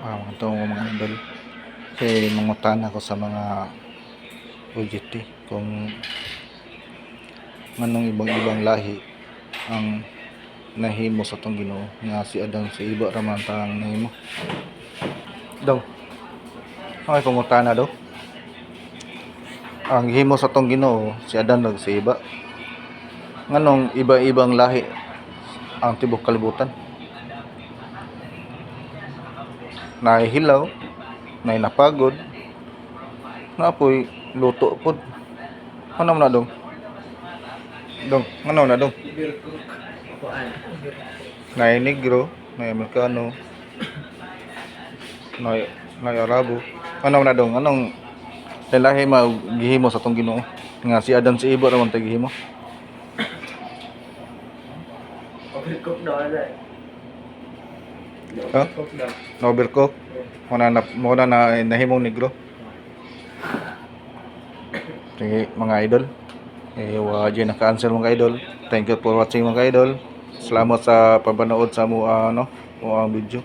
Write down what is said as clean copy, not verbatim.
Ito mga idol. Kasi mangutan ako sa mga OJT kung manong ibang lahi ang nahimo sa tong Ginoo nga si Adang si iba raman tang nahimo. Daw. Okay pangutana daw. Ang himo sa tong Ginoo si Adan ug si iba. Nganong iba-ibang lahi ang tibok kalibutan? Nahihilaw, nay napagod, napoy luto pod. Ano na dong? Dong, ano na dong? Nay negro, nay Amerikano, nay Arabo. Ano na dong? Anong lahi gihimo sa tong Ginoo? Nga si Adan si iba raman tay gihimo. Overcook daw ala. Ha? Overcook. Muna na nahimong negro. Sige mga idol. Dyan naka-answer mga idol. Thank you for watching mga idol. Salamat sa pagpanood sa mga video.